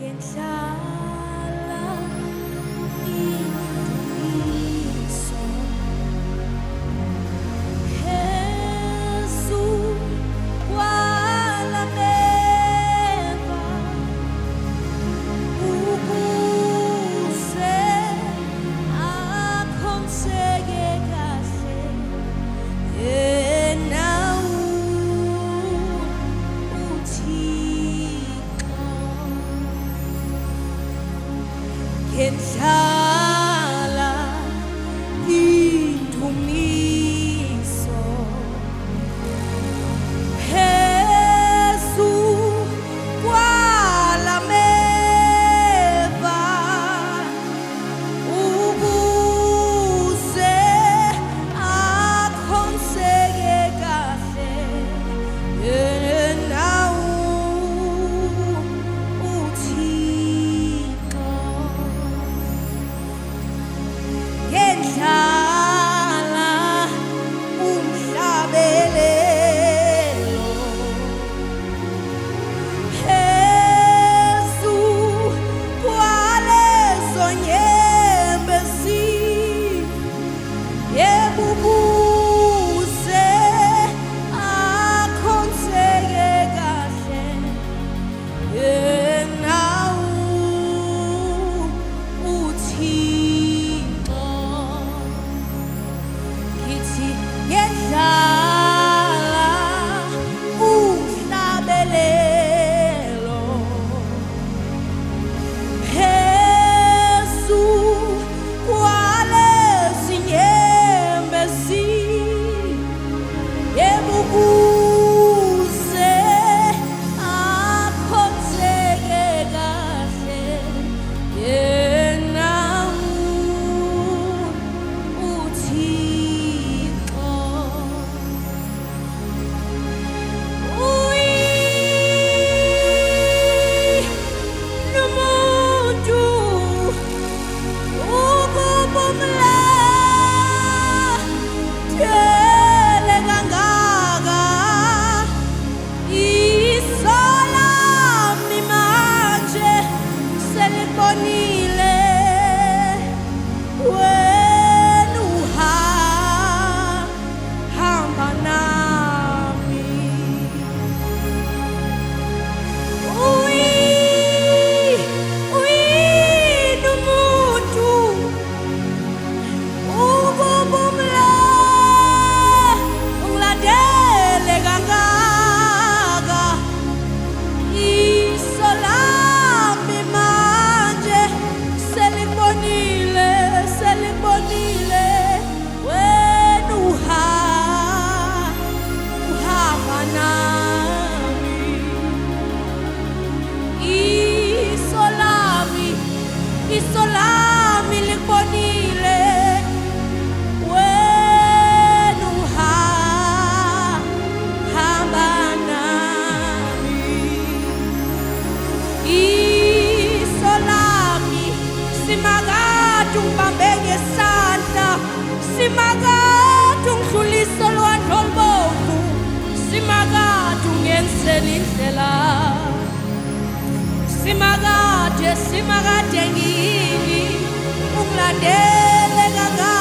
Ngihlala iqiniso phezu kwala meva ukuze akhonseke kahle yena uThixo. Ngihlala indumiso phezu kwala meva ukuze akhonseke kahle yena uThixo. Ngihlala umhlabelelo phezu kwalezo nyembezi yebo ukuze akhonseke kahle yena uThixo. Ngithi ngihlala umhlabelelo phezu kwalezi nyembezi yebo ukuze akhonseke kahle yena uThixo. Nomuntu ukubumla tele kangaka isolami manje selibonile wena uhamba nami. Nomuntu ukubumla ungilandele kangaka isolami manje selibonile wena uhamba nami. Isolami likubonile wena uhamba nami. Isolami simakade ungibambe ngesandla, simakade ungidlulise olwandle olubomvu, simakade ungenzela indlela, simakade ngini ungilandele kangaka